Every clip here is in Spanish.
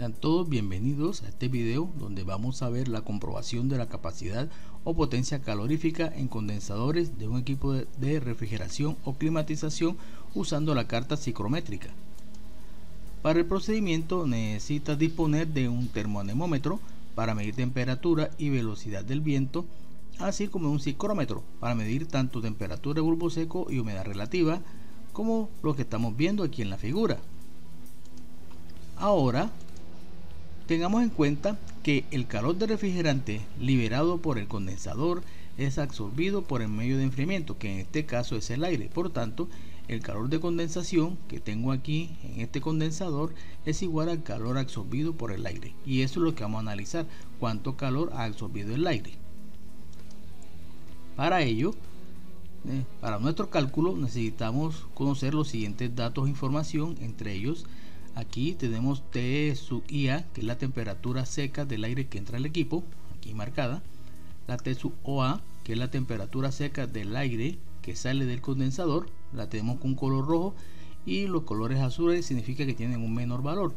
Sean todos bienvenidos a este video donde vamos a ver la comprobación de la capacidad o potencia calorífica en condensadores de un equipo de refrigeración o climatización usando la carta psicométrica. Para el procedimiento necesitas disponer de un termoanemómetro para medir temperatura y velocidad del viento, así como un psicrómetro para medir tanto temperatura de bulbo seco y humedad relativa, como lo que estamos viendo aquí en la figura. Ahora, tengamos en cuenta que el calor del refrigerante liberado por el condensador es absorbido por el medio de enfriamiento, que en este caso es el aire. Por tanto, el calor de condensación que tengo aquí en este condensador es igual al calor absorbido por el aire. Y eso es lo que vamos a analizar, cuánto calor ha absorbido el aire. Para ello, para nuestro cálculo necesitamos conocer los siguientes datos e información, entre ellos aquí tenemos T sub IA, que es la temperatura seca del aire que entra al equipo, aquí marcada, la T sub OA, que es la temperatura seca del aire que sale del condensador, la tenemos con un color rojo, y los colores azules significa que tienen un menor valor.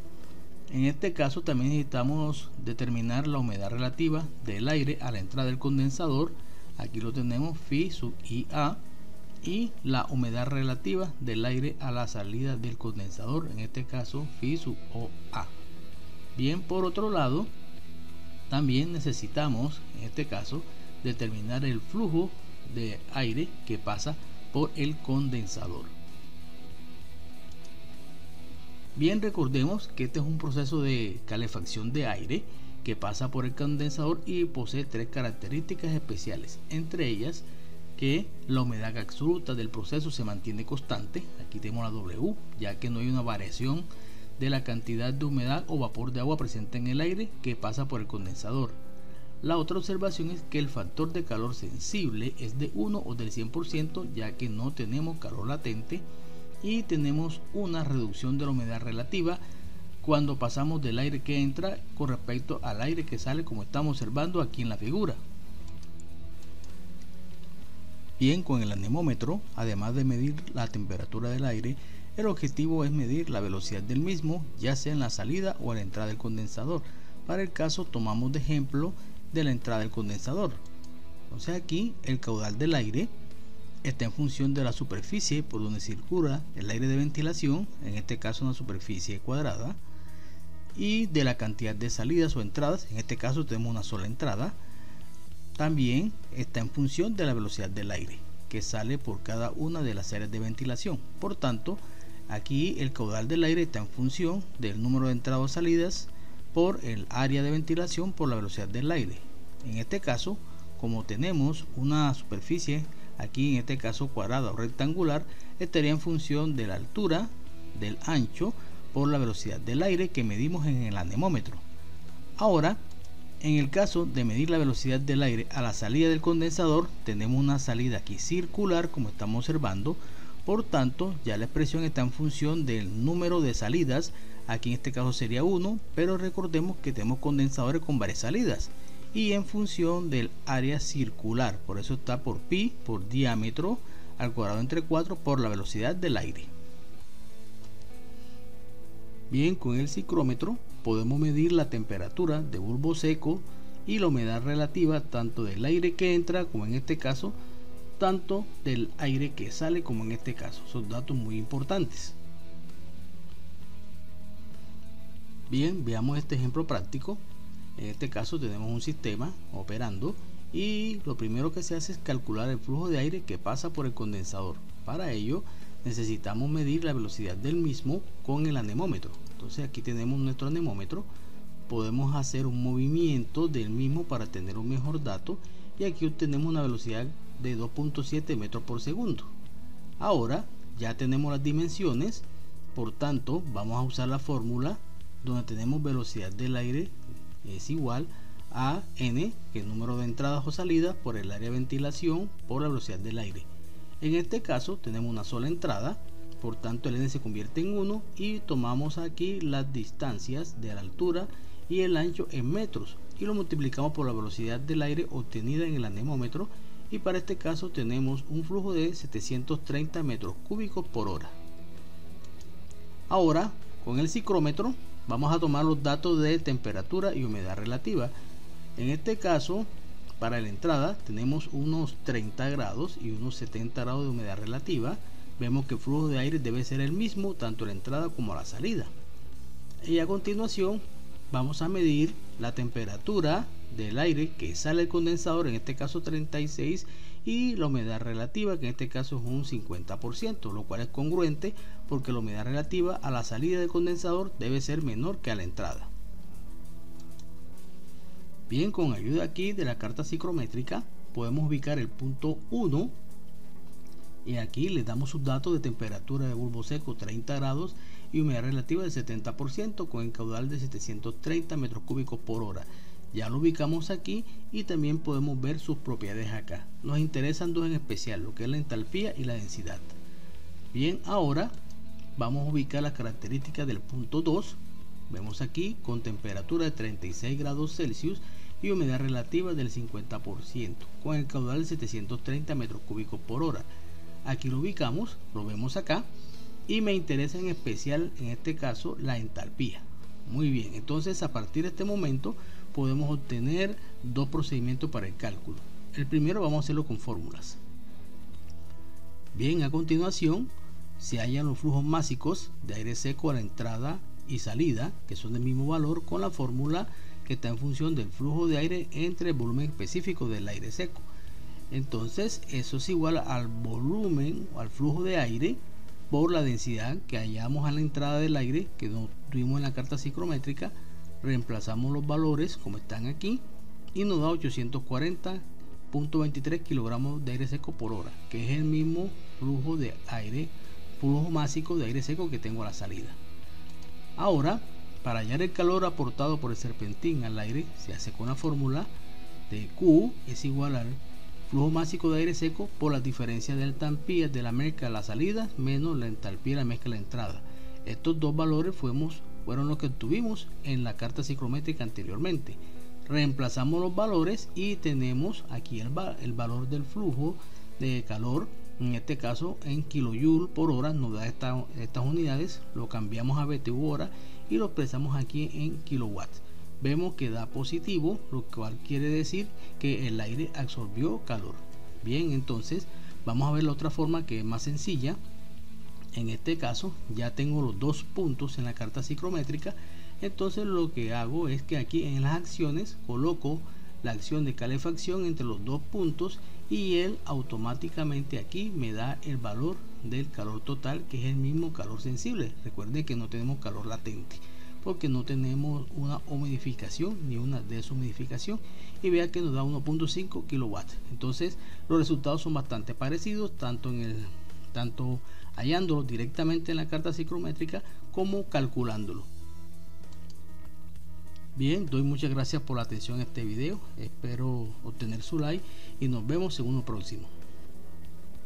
En este caso también necesitamos determinar la humedad relativa del aire a la entrada del condensador, aquí lo tenemos phi sub IA, y la humedad relativa del aire a la salida del condensador, en este caso phi sub OA. Bien, por otro lado, también necesitamos en este caso determinar el flujo de aire que pasa por el condensador. Bien, recordemos que este es un proceso de calefacción de aire que pasa por el condensador y posee tres características especiales, entre ellas que la humedad absoluta del proceso se mantiene constante, aquí tenemos la W, ya que no hay una variación de la cantidad de humedad o vapor de agua presente en el aire que pasa por el condensador. La otra observación es que el factor de calor sensible es de 1 o del 100%, ya que no tenemos calor latente, y tenemos una reducción de la humedad relativa cuando pasamos del aire que entra con respecto al aire que sale, como estamos observando aquí en la figura. Bien, con el anemómetro, además de medir la temperatura del aire, el objetivo es medir la velocidad del mismo, ya sea en la salida o en la entrada del condensador. Para el caso tomamos de ejemplo de la entrada del condensador. Entonces aquí el caudal del aire está en función de la superficie por donde circula el aire de ventilación, en este caso una superficie cuadrada, y de la cantidad de salidas o entradas, en este caso tenemos una sola entrada. También está en función de la velocidad del aire que sale por cada una de las áreas de ventilación. Por tanto, aquí el caudal del aire está en función del número de entradas o salidas por el área de ventilación por la velocidad del aire. En este caso, como tenemos una superficie aquí, en este caso cuadrada o rectangular, estaría en función de la altura, del ancho, por la velocidad del aire que medimos en el anemómetro. Ahora, en el caso de medir la velocidad del aire a la salida del condensador, tenemos una salida aquí circular, como estamos observando. Por tanto, ya la expresión está en función del número de salidas, aquí en este caso sería 1, pero recordemos que tenemos condensadores con varias salidas, y en función del área circular, por eso está por pi, por diámetro al cuadrado entre 4 por la velocidad del aire. Bien, con el psicrómetro podemos medir la temperatura de bulbo seco y la humedad relativa tanto del aire que entra, como en este caso, tanto del aire que sale, como en este caso. Son datos muy importantes. Bien, veamos este ejemplo práctico. En este caso tenemos un sistema operando y lo primero que se hace es calcular el flujo de aire que pasa por el condensador. Para ello necesitamos medir la velocidad del mismo con el anemómetro. Entonces aquí tenemos nuestro anemómetro, podemos hacer un movimiento del mismo para tener un mejor dato, y aquí obtenemos una velocidad de 2.7 metros por segundo. Ahora ya tenemos las dimensiones, por tanto vamos a usar la fórmula donde tenemos velocidad del aire es igual a n, que es el número de entradas o salidas por el área de ventilación por la velocidad del aire. En este caso tenemos una sola entrada, por tanto el n se convierte en 1, y tomamos aquí las distancias de la altura y el ancho en metros y lo multiplicamos por la velocidad del aire obtenida en el anemómetro, y para este caso tenemos un flujo de 730 metros cúbicos por hora. Ahora con el psicrómetro vamos a tomar los datos de temperatura y humedad relativa. En este caso, para la entrada tenemos unos 30 grados y unos 70 grados de humedad relativa. Vemos que el flujo de aire debe ser el mismo tanto a la entrada como a la salida. Y a continuación vamos a medir la temperatura del aire que sale del condensador, en este caso 36, y la humedad relativa, que en este caso es un 50%, lo cual es congruente porque la humedad relativa a la salida del condensador debe ser menor que a la entrada. Bien, con ayuda aquí de la carta psicométrica podemos ubicar el punto 1 y aquí le damos sus datos de temperatura de bulbo seco 30 grados y humedad relativa del 70% con el caudal de 730 metros cúbicos por hora. Ya lo ubicamos aquí y también podemos ver sus propiedades acá. Nos interesan dos en especial, lo que es la entalpía y la densidad. Bien, ahora vamos a ubicar las características del punto 2. Vemos aquí con temperatura de 36 grados Celsius y humedad relativa del 50% con el caudal de 730 metros cúbicos por hora. Aquí lo ubicamos, lo vemos acá y me interesa en especial en este caso la entalpía. Muy bien, entonces a partir de este momento podemos obtener dos procedimientos para el cálculo. El primero vamos a hacerlo con fórmulas. Bien, a continuación se hallan los flujos másicos de aire seco a la entrada y salida, que son del mismo valor, con la fórmula que está en función del flujo de aire entre el volumen específico del aire seco. Entonces eso es igual al volumen o al flujo de aire por la densidad que hallamos a la entrada del aire que tuvimos en la carta psicométrica. Reemplazamos los valores como están aquí y nos da 840.23 kilogramos de aire seco por hora, que es el mismo flujo de aire, flujo másico de aire seco que tengo a la salida. Ahora, para hallar el calor aportado por el serpentín al aire, se hace con la fórmula de Q es igual al flujo másico de aire seco por la diferencia de entalpía de la mezcla a la salida menos la entalpía de la mezcla a la entrada. Estos dos valores fueron los que obtuvimos en la carta psicométrica anteriormente. Reemplazamos los valores y tenemos aquí el valor del flujo de calor, en este caso en kilojoule por hora, nos da estas unidades, lo cambiamos a BTU hora y lo expresamos aquí en kilowatts. Vemos que da positivo, lo cual quiere decir que el aire absorbió calor. Bien, entonces vamos a ver la otra forma que es más sencilla. En este caso ya tengo los dos puntos en la carta psicométrica, entonces lo que hago es que aquí en las acciones coloco la acción de calefacción entre los dos puntos y él automáticamente aquí me da el valor del calor total, que es el mismo calor sensible. Recuerden que no tenemos calor latente porque no tenemos una humidificación ni una deshumidificación, y vea que nos da 1.5 kilowatts. Entonces los resultados son bastante parecidos, tanto hallándolo directamente en la carta psicométrica como calculándolo. Bien, doy muchas gracias por la atención a este video, espero obtener su like y nos vemos en uno próximo.